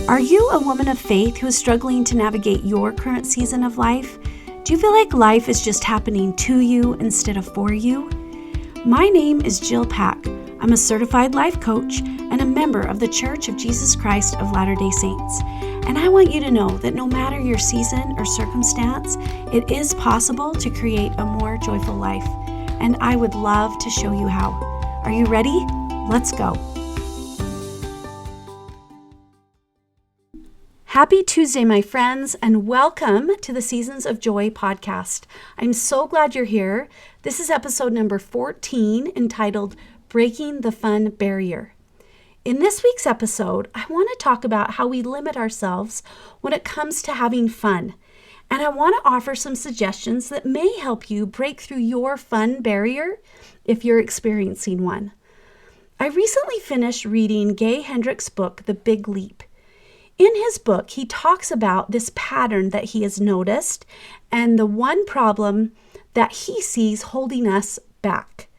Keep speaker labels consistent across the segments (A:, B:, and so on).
A: Are you a woman of faith who is struggling to navigate your current season of life? Do you feel like life is just happening to you instead of for you? My name is Jill Pack. I'm a certified life coach and a member of the Church of Jesus Christ of Latter-day Saints. And I want you to know that no matter your season or circumstance, it is possible to create a more joyful life. And I would love to show you how. Are you ready? Let's go. Happy Tuesday, my friends, and welcome to the Seasons of Joy podcast. I'm so glad you're here. This is episode number 14, entitled Breaking the Fun Barrier. In this week's episode, I want to talk about how we limit ourselves when it comes to having fun. And I want to offer some suggestions that may help you break through your fun barrier if you're experiencing one. I recently finished reading Hendricks' book, The Big Leap. In his book, he talks about this pattern that he has noticed and the one problem that he sees holding us back.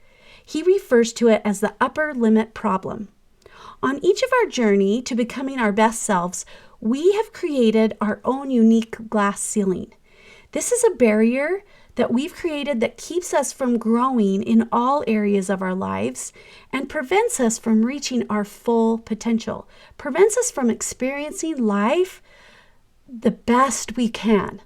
A: He refers to it as the upper limit problem. On each of our journey to becoming our best selves, we have created our own unique glass ceiling. This is a barrier that we've created that keeps us from growing in all areas of our lives and prevents us from reaching our full potential, prevents us from experiencing life the best we can.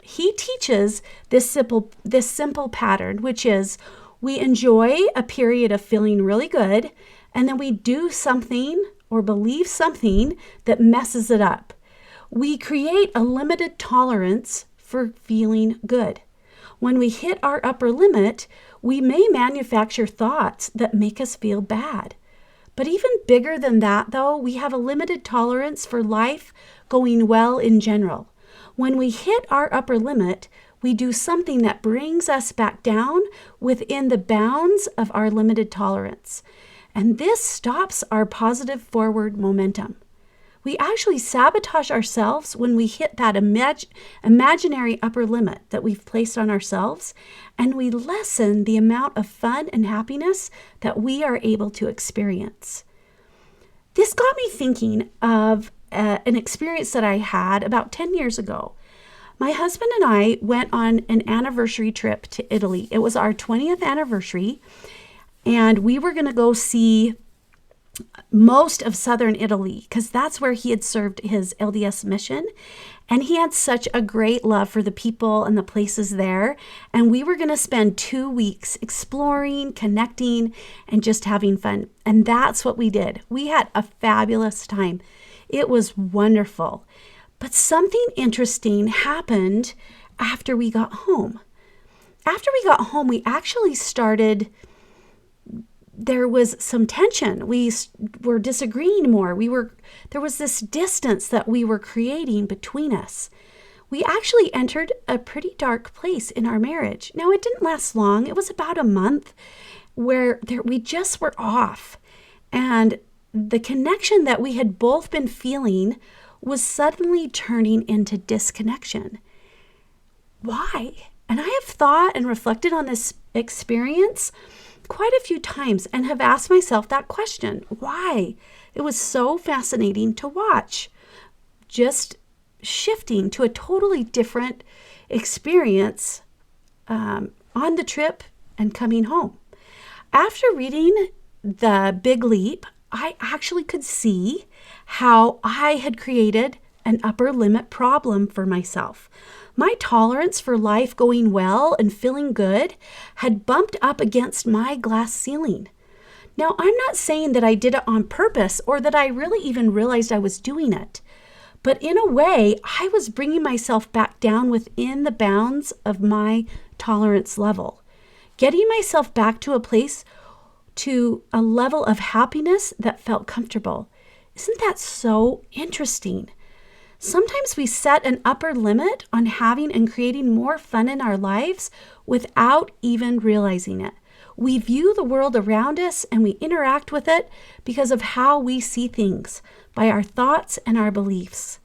A: He teaches this simple pattern, which is we enjoy a period of feeling really good, and then we do something or believe something that messes it up. We create a limited tolerance for feeling good. When we hit our upper limit, we may manufacture thoughts that make us feel bad. But even bigger than that, though, we have a limited tolerance for life going well in general. When we hit our upper limit, we do something that brings us back down within the bounds of our limited tolerance. And this stops our positive forward momentum. We actually sabotage ourselves when we hit that imaginary upper limit that we've placed on ourselves, and we lessen the amount of fun and happiness that we are able to experience. This got me thinking of an experience that I had about 10 years ago. My husband and I went on an anniversary trip to Italy. It was our 20th anniversary, and we were going to go see most of southern Italy because that's where he had served his LDS mission, and he had such a great love for the people and the places there, and we were going to spend 2 weeks exploring, connecting, and just having fun. And that's what we did. We had a fabulous time. It was wonderful. But something interesting happened after we got home. After we got home, we actually there was some tension. We were disagreeing more. There was this distance that we were creating between us. We actually entered a pretty dark place in our marriage. Now, it didn't last long. It was about a month where we just were off. And the connection that we had both been feeling was suddenly turning into disconnection. Why? And I have thought and reflected on this experience quite a few times and have asked myself that question. Why? It was so fascinating to watch. Just shifting to a totally different experience on the trip and coming home. After reading The Big Leap, I actually could see how I had created an upper limit problem for myself. My tolerance for life going well and feeling good had bumped up against my glass ceiling. Now, I'm not saying that I did it on purpose or that I really even realized I was doing it. But in a way, I was bringing myself back down within the bounds of my tolerance level, getting myself back to a level of happiness that felt comfortable. Isn't that so interesting? Sometimes we set an upper limit on having and creating more fun in our lives without even realizing it. We view the world around us and we interact with it because of how we see things, by our thoughts and our beliefs.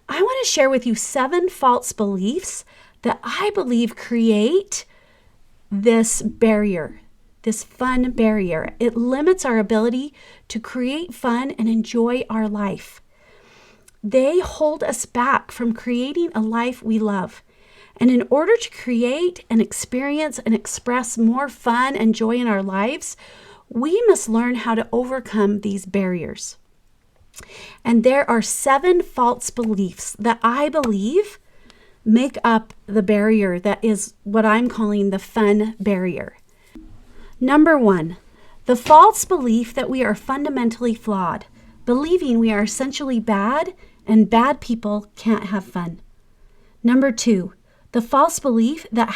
A: I want to share with you 7 false beliefs that I believe create this barrier, this fun barrier. It limits our ability to create fun and enjoy our life. They hold us back from creating a life we love. And in order to create and experience and express more fun and joy in our lives, we must learn how to overcome these barriers. And there are 7 false beliefs that I believe make up the barrier that is what I'm calling the fun barrier. Number 1, the false belief that we are fundamentally flawed, believing we are essentially bad and bad people can't have fun. Number 2, the false belief that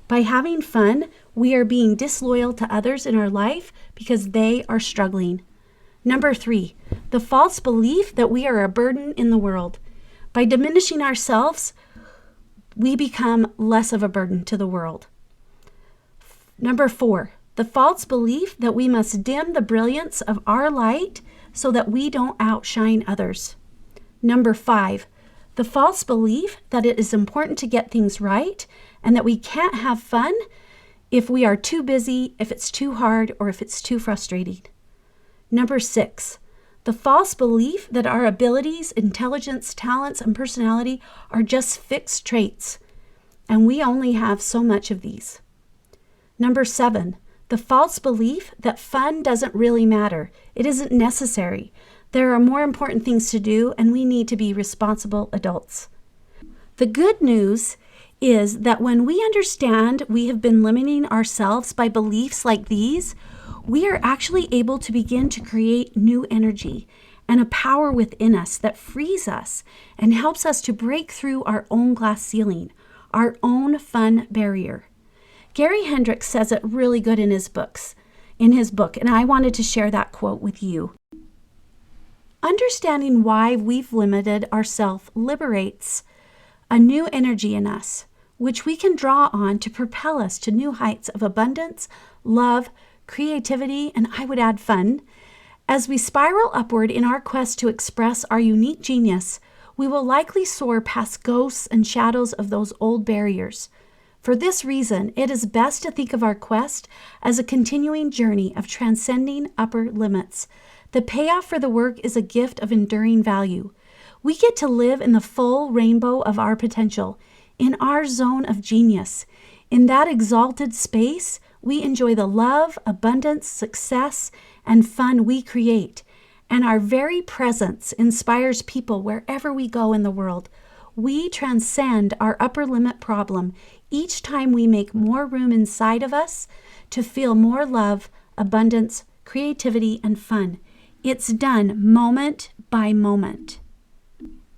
A: by having fun, we are being disloyal to others in our life because they are struggling. Number 3, the false belief that we are a burden in the world. By diminishing ourselves, we become less of a burden to the world. Number 4, the false belief that we must dim the brilliance of our light so that we don't outshine others. Number 5, the false belief that it is important to get things right and that we can't have fun if we are too busy, if it's too hard, or if it's too frustrating. Number 6, the false belief that our abilities, intelligence, talents, and personality are just fixed traits, and we only have so much of these. Number 7, the false belief that fun doesn't really matter. It isn't necessary. There are more important things to do, and we need to be responsible adults. The good news is that when we understand we have been limiting ourselves by beliefs like these, we are actually able to begin to create new energy and a power within us that frees us and helps us to break through our own glass ceiling, our own fun barrier. Gary Hendricks says it really good in his book, and I wanted to share that quote with you. Understanding why we've limited ourselves liberates a new energy in us, which we can draw on to propel us to new heights of abundance, love, creativity, and I would add fun. As we spiral upward in our quest to express our unique genius, we will likely soar past ghosts and shadows of those old barriers. For this reason, it is best to think of our quest as a continuing journey of transcending upper limits. The payoff for the work is a gift of enduring value. We get to live in the full rainbow of our potential, in our zone of genius. In that exalted space, we enjoy the love, abundance, success, and fun we create, and our very presence inspires people wherever we go in the world. We transcend our upper limit problem each time we make more room inside of us to feel more love, abundance, creativity, and fun. It's done moment by moment.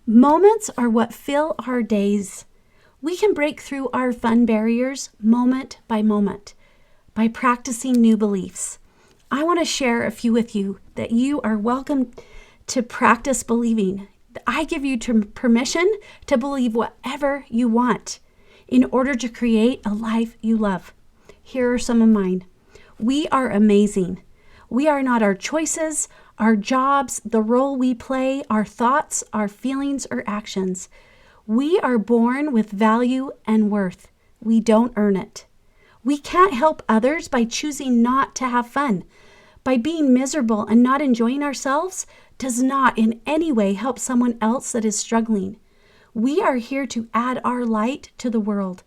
A: Moments are what fill our days. We can break through our fun barriers moment by moment by practicing new beliefs. I want to share a few with you that you are welcome to practice believing. I give you permission to believe whatever you want in order to create a life you love. Here are some of mine. We are amazing. We are not our choices, our jobs, the role we play, our thoughts, our feelings, or actions. We are born with value and worth. We don't earn it. We can't help others by choosing not to have fun. By being miserable and not enjoying ourselves does not in any way help someone else that is struggling. We are here to add our light to the world.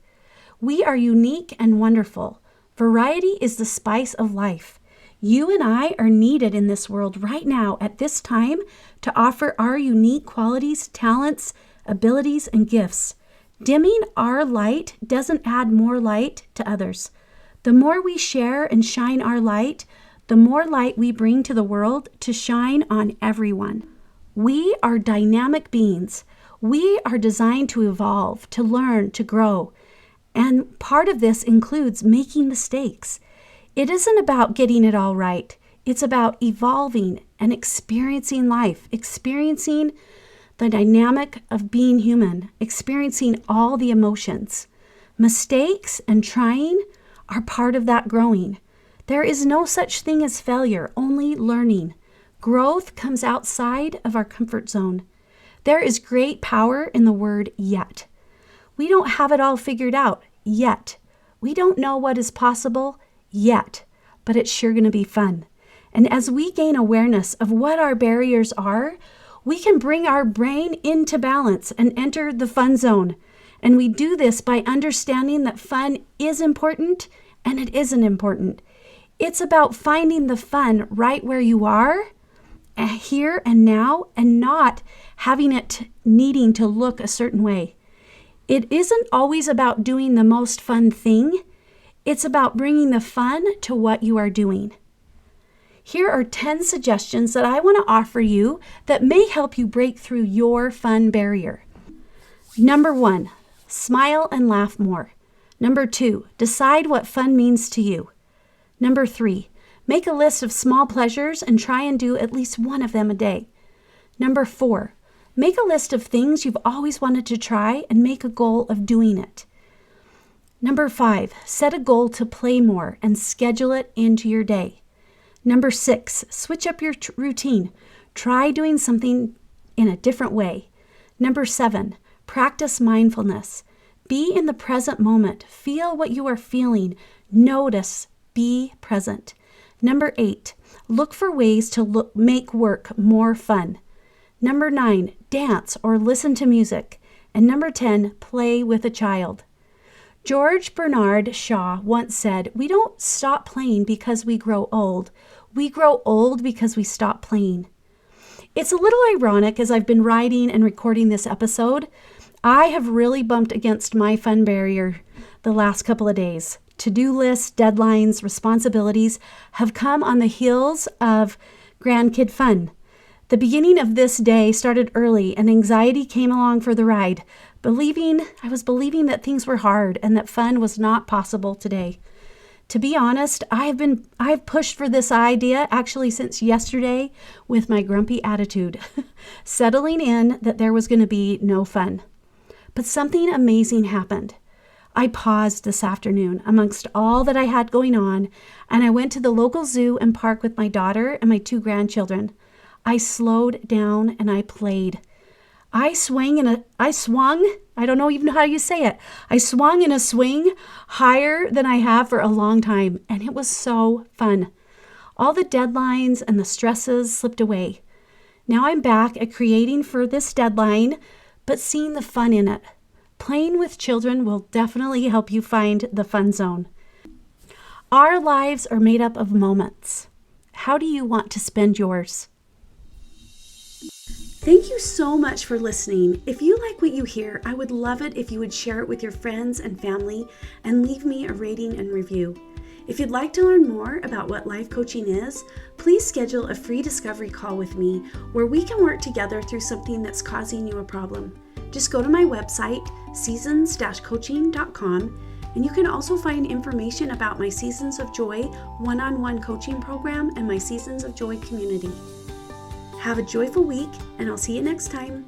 A: We are unique and wonderful. Variety is the spice of life. You and I are needed in this world right now at this time to offer our unique qualities, talents, abilities, and gifts. Dimming our light doesn't add more light to others. The more we share and shine our light, the more light we bring to the world to shine on everyone. We are dynamic beings. We are designed to evolve, to learn, to grow. And part of this includes making mistakes. It isn't about getting it all right. It's about evolving and experiencing life, experiencing the dynamic of being human, experiencing all the emotions. Mistakes and trying are part of that growing. There is no such thing as failure, only learning. Growth comes outside of our comfort zone. There is great power in the word yet. We don't have it all figured out yet. We don't know what is possible yet, but it's sure going to be fun. And as we gain awareness of what our barriers are, We can bring our brain into balance and enter the fun zone. And we do this by understanding that fun is important and it isn't important. It's about finding the fun right where you are, here and now, and not having it needing to look a certain way. It isn't always about doing the most fun thing. It's about bringing the fun to what you are doing. Here are 10 suggestions that I want to offer you that may help you break through your fun barrier. Number 1, smile and laugh more. Number 2, decide what fun means to you. Number 3, make a list of small pleasures and try and do at least one of them a day. Number 4, make a list of things you've always wanted to try and make a goal of doing it. Number 5, set a goal to play more and schedule it into your day. Number 6, switch up your routine. Try doing something in a different way. Number 7, practice mindfulness. Be in the present moment. Feel what you are feeling. Notice. Be present. Number 8, look for ways to make work more fun. Number 9, dance or listen to music. And number 10, play with a child. George Bernard Shaw once said, "We don't stop playing because we grow old. We grow old because we stop playing." It's a little ironic as I've been writing and recording this episode. I have really bumped against my fun barrier the last couple of days. To-do lists, deadlines, responsibilities have come on the heels of grandkid fun. The beginning of this day started early and anxiety came along for the ride. I was believing that things were hard and that fun was not possible today. To be honest, I've pushed for this idea actually since yesterday with my grumpy attitude, settling in that there was going to be no fun. But something amazing happened. I paused this afternoon amongst all that I had going on, and I went to the local zoo and park with my daughter and my 2 grandchildren. I slowed down and I played. I swung, I don't know even how you say it. I swung in a swing higher than I have for a long time, and it was so fun. All the deadlines and the stresses slipped away. Now I'm back at creating for this deadline, but seeing the fun in it. Playing with children will definitely help you find the fun zone. Our lives are made up of moments. How do you want to spend yours? Thank you so much for listening. If you like what you hear, I would love it if you would share it with your friends and family and leave me a rating and review. If you'd like to learn more about what life coaching is, please schedule a free discovery call with me where we can work together through something that's causing you a problem. Just go to my website, seasons-coaching.com, and you can also find information about my Seasons of Joy one-on-one coaching program and my Seasons of Joy community. Have a joyful week, and I'll see you next time.